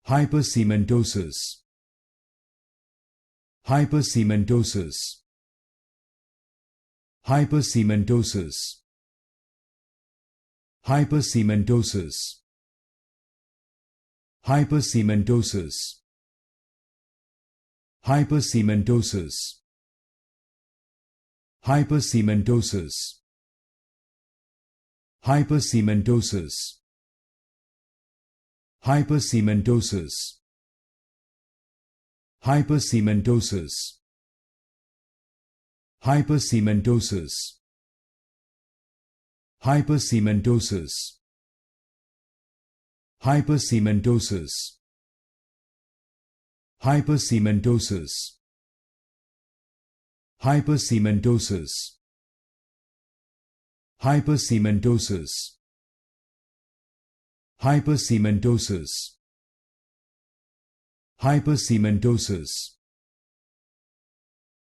Hypercementosis. Hypercementosis. Hypercementosis. Hypercementosis. Hypercementosis. Hypercementosis. Hypercementosis. Hypercementosis. Hypercementosis. Hypercementosis. Hypercementosis. Hypercementosis. Hypercementosis. Hypercementosis. Hypercementosis. Hypercementosis. Hypercementosis. Hypercementosis.